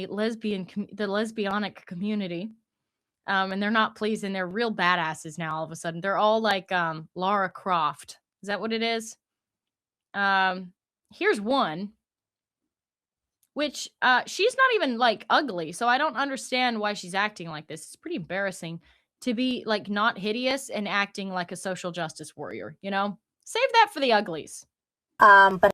the lesbianic community. And they're not pleased, and they're real badasses now all of a sudden. They're all like Lara Croft. Is that what it is? Here's one, which she's not even like ugly, so I don't understand why she's acting like this. It's pretty embarrassing to be like not hideous and acting like a social justice warrior, you know? Save that for the uglies. But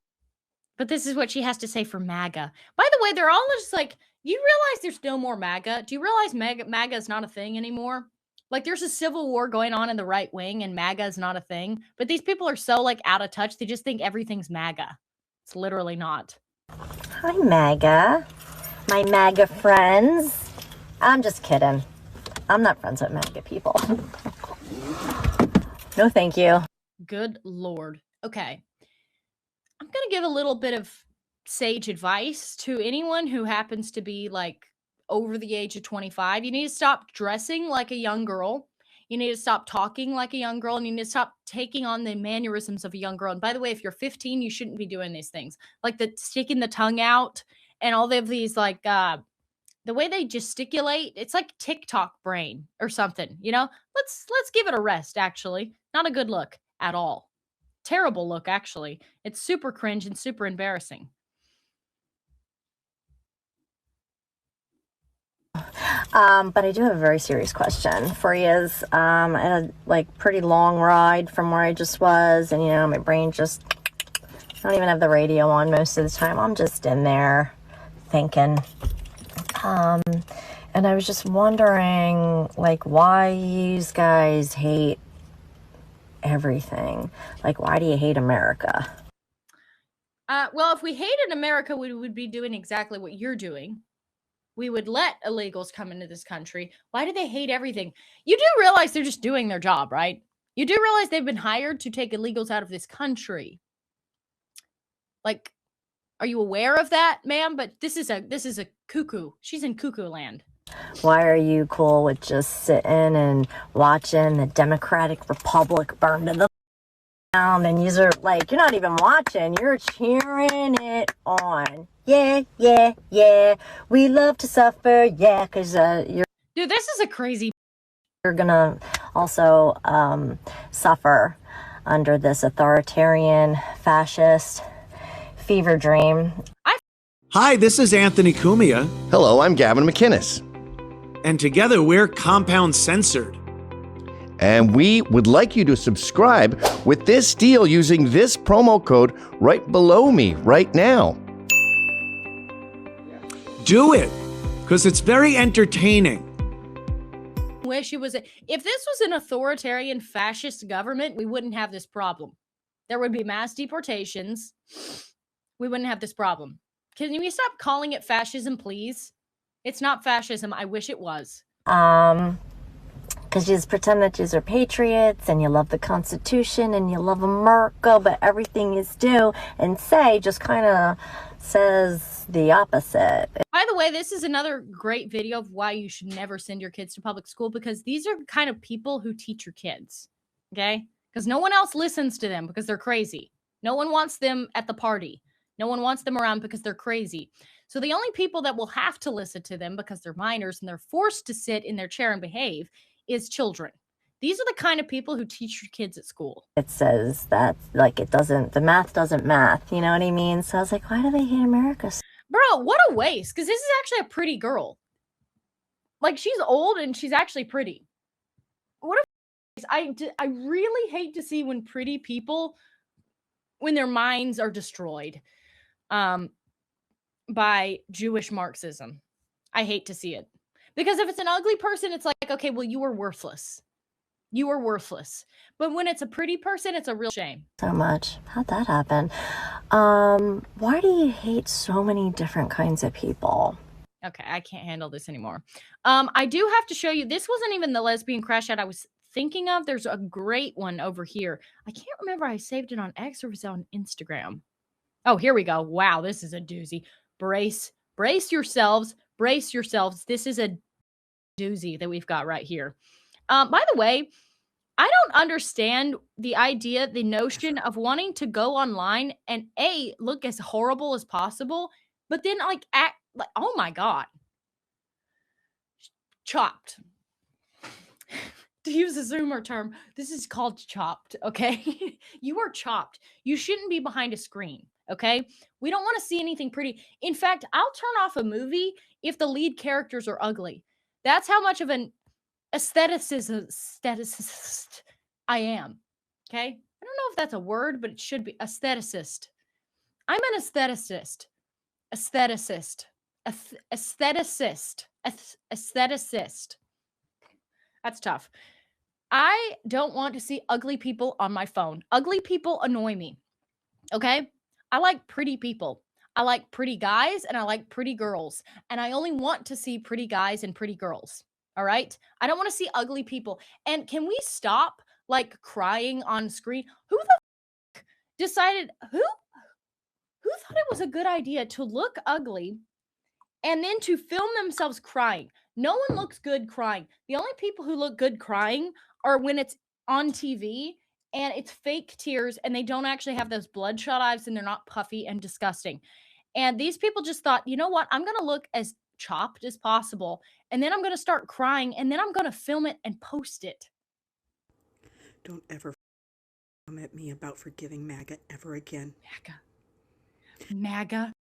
this is what she has to say for MAGA. By the way, they're all just like, you realize there's no more MAGA? Do you realize MAGA is not a thing anymore? Like, there's a civil war going on in the right wing, and MAGA is not a thing. But these people are so, like, out of touch, they just think everything's MAGA. It's literally not. Hi, MAGA. My MAGA friends. I'm just kidding. I'm not friends with MAGA people. No, thank you. Good Lord. Okay. I'm going to give a little bit of sage advice to anyone who happens to be like over the age of 25. You need to stop dressing like a young girl. You need to stop talking like a young girl, and you need to stop taking on the mannerisms of a young girl. And by the way, if you're 15, you shouldn't be doing these things, like the sticking the tongue out and all of these, like the way they gesticulate. It's like TikTok brain or something, you know. Let's give it a rest. Actually, not a good look at all. Terrible look, actually. It's super cringe and super embarrassing. But I do have a very serious question for you. I had a like pretty long ride from where I just was, and you know, my brain just, I don't even have the radio on most of the time. I'm just in there thinking. And I was just wondering, like, why you guys hate everything. Like, why do you hate America? Well, if we hated America, we would be doing exactly what you're doing. We would let illegals come into this country. Why do they hate everything? You do realize they're just doing their job, right? You do realize they've been hired to take illegals out of this country. Like, are you aware of that, ma'am? But this is a cuckoo. She's in cuckoo land. Why are you cool with just sitting and watching the Democratic Republic burn to the ground? And you're like, you're not even watching, you're cheering it on. Yeah, yeah, yeah. We love to suffer, yeah, because you're... Dude, this is a crazy... You're gonna also suffer under this authoritarian, fascist fever dream. Hi, this is Anthony Cumia. Hello, I'm Gavin McInnis. And together we're Compound Censored. And we would like you to subscribe with this deal using this promo code right below me right now. Do it, because it's very entertaining. Wish it was if this was an authoritarian fascist government, we wouldn't have this problem. There would be mass deportations. We wouldn't have this problem. Can you stop calling it fascism, please? It's not fascism. I wish it was. Because you just pretend that you are patriots and you love the Constitution and you love America, but everything you do and say just kind of says the opposite. By the way, this is another great video of why you should never send your kids to public school, because these are the kind of people who teach your kids, okay? Because no one else listens to them because they're crazy. No one wants them at the party. No one wants them around because they're crazy. So the only people that will have to listen to them because they're minors and they're forced to sit in their chair and behave is children. These are the kind of people who teach your kids at school. It says that, like, the math doesn't math, you know what I mean? So I was like, why do they hate America? Bro, what a waste, because this is actually a pretty girl. Like, she's old and she's actually pretty. What a waste. I really hate to see when pretty people, when their minds are destroyed by Jewish Marxism. I hate to see it. Because if it's an ugly person, it's like, okay, well, you were worthless. You are worthless. But when it's a pretty person, it's a real shame. So much. How'd that happen? Why do you hate so many different kinds of people? Okay, I can't handle this anymore. I do have to show you, this wasn't even the lesbian crash out I was thinking of. There's a great one over here. I can't remember if I saved it on X or if it's on Instagram. Oh, here we go. Wow, this is a doozy. Brace yourselves. Brace yourselves. This is a doozy that we've got right here. By the way, I don't understand the idea, the notion of wanting to go online and look as horrible as possible, but then like act like, oh my God, chopped. To use a Zoomer term, this is called chopped, okay? You are chopped. You shouldn't be behind a screen, okay? We don't want to see anything pretty. In fact, I'll turn off a movie if the lead characters are ugly. That's how much of an aestheticist I am, okay? I don't know if that's a word, but it should be aestheticist. I'm an aestheticist. Aestheticist. Aestheticist. Aestheticist. That's tough. I don't want to see ugly people on my phone. Ugly people annoy me. Okay? I like pretty people. I like pretty guys and I like pretty girls. And I only want to see pretty guys and pretty girls. All right? I don't want to see ugly people. And can we stop like crying on screen? Who the decided who thought it was a good idea to look ugly and then to film themselves crying? No one looks good crying. The only people who look good crying are when it's on TV and it's fake tears and they don't actually have those bloodshot eyes and they're not puffy and disgusting. And these people just thought, you know what? I'm going to look as chopped as possible and then I'm going to start crying and then I'm going to film it and post it. Don't ever come at me about forgiving MAGA ever again. MAGA.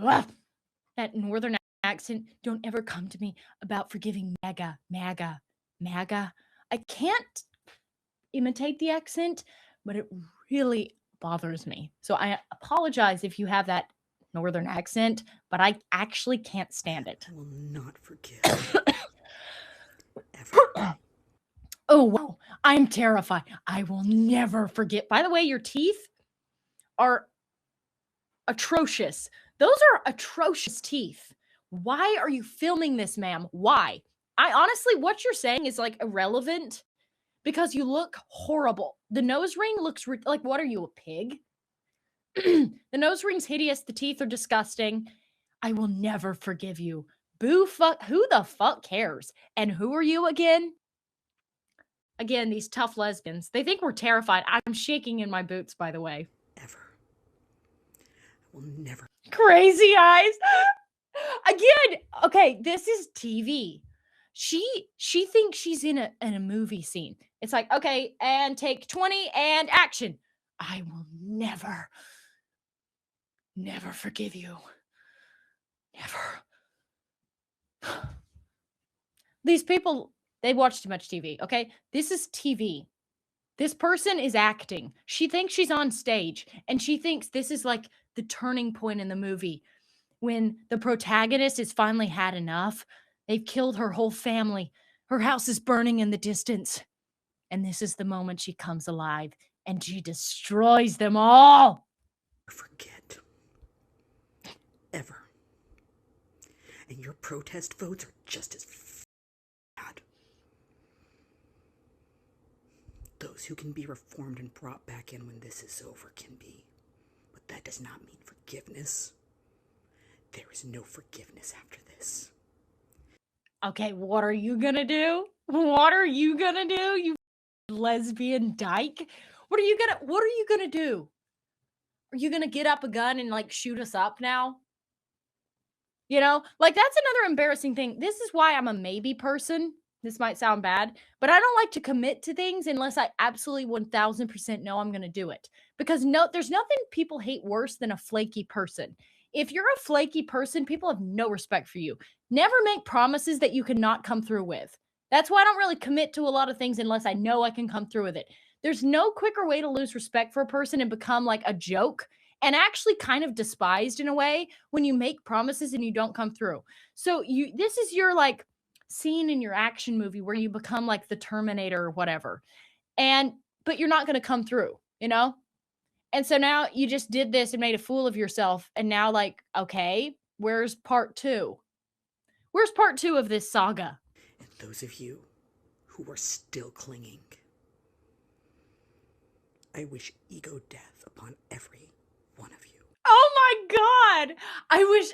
Ugh. That northern accent. Don't ever come to me about forgiving MAGA. I can't imitate the accent, but it really bothers me. So I apologize if you have that northern accent, but I actually can't stand it. I will not forgive. Ever. Oh, wow. I'm terrified. I will never forget. By the way, your teeth are atrocious. Those are atrocious teeth. Why are you filming this, ma'am? Why? I honestly, what you're saying is like irrelevant because you look horrible. The nose ring looks like, what are you, a pig? The nose ring's hideous. The teeth are disgusting. I will never forgive you. Boo fuck. Who the fuck cares? And who are you again? Again, these tough lesbians. They think we're terrified. I'm shaking in my boots, by the way. Ever. I will never. Crazy eyes. Again, okay, this is TV. She thinks she's in a movie scene. It's like, okay, and take 20 and action. I will never forgive you. Never. These people, they watch too much TV, okay? This is TV. This person is acting. She thinks she's on stage, and she thinks this is like the turning point in the movie when the protagonist has finally had enough. They've killed her whole family. Her house is burning in the distance. And this is the moment she comes alive, and she destroys them all. Forget. Ever. And your protest votes are just as bad. Those who can be reformed and brought back in when this is over can be. But that does not mean forgiveness. There is no forgiveness after this. Okay, what are you gonna do? What are you gonna do, you lesbian dyke? What are you gonna do? Are you gonna get up a gun and like shoot us up now? You know, like that's another embarrassing thing. This is why I'm a maybe person. This might sound bad, but I don't like to commit to things unless I absolutely 1000% know I'm going to do it. Because no, there's nothing people hate worse than a flaky person. If you're a flaky person, people have no respect for you. Never make promises that you cannot come through with. That's why I don't really commit to a lot of things unless I know I can come through with it. There's no quicker way to lose respect for a person and become like a joke and actually kind of despised in a way when you make promises and you don't come through. So this is your like scene in your action movie where you become like the Terminator or whatever. But you're not going to come through, you know? And so now you just did this and made a fool of yourself. And now like, okay, where's part 2? Where's part 2 of this saga? And those of you who are still clinging, I wish ego death upon every one of you. Oh my God. I wish,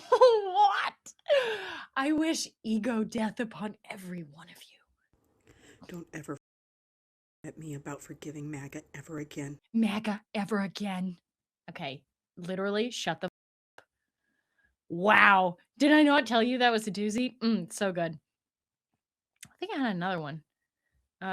what? I wish ego death upon every one of you. Don't ever at me about forgiving MAGA ever again. MAGA ever again. Okay, literally shut the up. Wow. Did I not tell you that was a doozy? So good. I think I had another one. Did I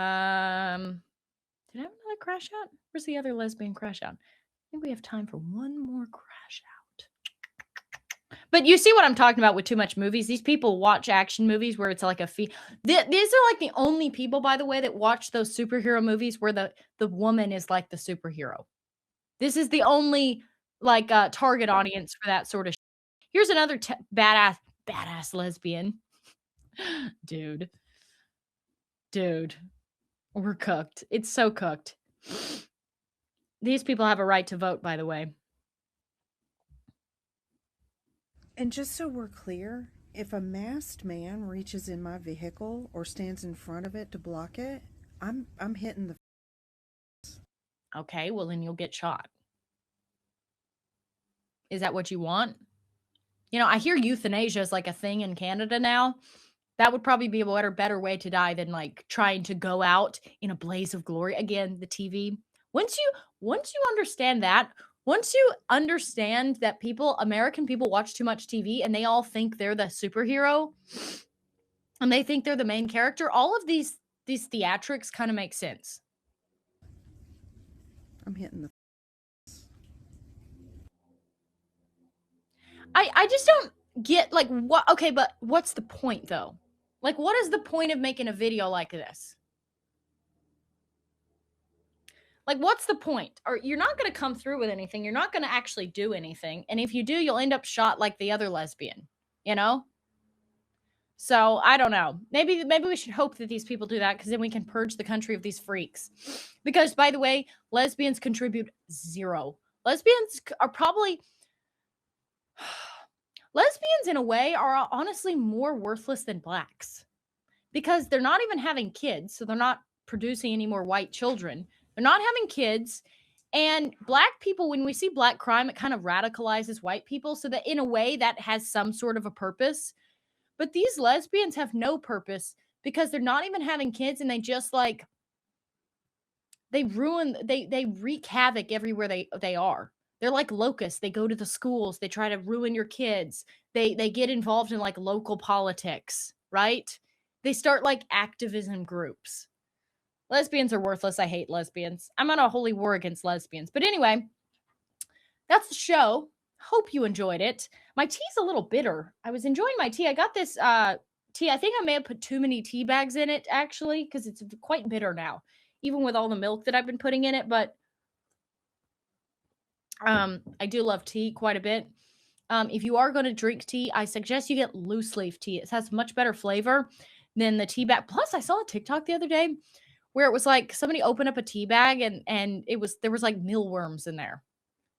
have another crash out? Where's the other lesbian crash out? I think we have time for one more crash out. But you see what I'm talking about with too much movies. These people watch action movies where it's like a these are like the only people, by the way, that watch those superhero movies where the woman is like the superhero. This is the only like target audience for that sort of. Here's another badass lesbian. Dude, we're cooked. It's so cooked. These people have a right to vote, by the way. And just so we're clear, if a masked man reaches in my vehicle or stands in front of it to block it, I'm hitting the. Okay, well then you'll get shot. Is that what you want? You know, I hear euthanasia is like a thing in Canada now. That would probably be a better way to die than like trying to go out in a blaze of glory. Again, the TV. Once you understand that, once you understand that American people watch too much TV and they all think they're the superhero and they think they're the main character, all of these theatrics kind of make sense. I'm hitting the. I just don't get like what. Okay, but what's the point though? Like, what is the point of making a video like this? Like, what's the point? Or you're not going to come through with anything. You're not going to actually do anything. And if you do, you'll end up shot like the other lesbian, you know? So I don't know. Maybe we should hope that these people do that because then we can purge the country of these freaks. Because, by the way, lesbians contribute zero. Lesbians are probably... Lesbians, in a way, are honestly more worthless than blacks. Because they're not even having kids, so they're not producing any more white children. They're not having kids. And black people, when we see black crime, it kind of radicalizes white people. So that in a way that has some sort of a purpose. But these lesbians have no purpose because they're not even having kids and they just like, they wreak havoc everywhere they are. They're like locusts. They go to the schools. They try to ruin your kids. They get involved in like local politics, right? They start like activism groups. Lesbians are worthless. I hate lesbians. I'm on a holy war against lesbians. But anyway, that's the show. Hope you enjoyed it. My tea's a little bitter. I was enjoying my tea. I got this tea. I think I may have put too many tea bags in it, actually, because it's quite bitter now, even with all the milk that I've been putting in it. But I do love tea quite a bit. If you are going to drink tea, I suggest you get loose leaf tea. It has much better flavor than the tea bag. Plus, I saw a TikTok the other day where it was like somebody opened up a tea bag and there was like mealworms in there,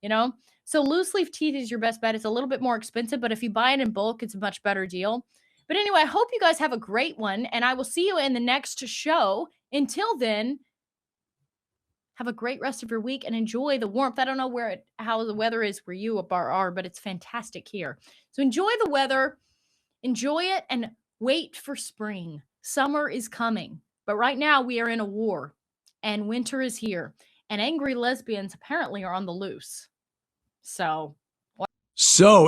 you know? So loose leaf tea is your best bet. It's a little bit more expensive, but if you buy it in bulk, it's a much better deal. But anyway, I hope you guys have a great one, and I will see you in the next show. Until then, have a great rest of your week and enjoy the warmth. I don't know how the weather is where you are, but it's fantastic here. So enjoy the weather, enjoy it, and wait for spring. Summer is coming. But right now we are in a war and winter is here and angry lesbians apparently are on the loose. So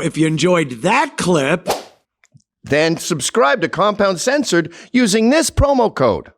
if you enjoyed that clip, then subscribe to Compound Censored using this promo code.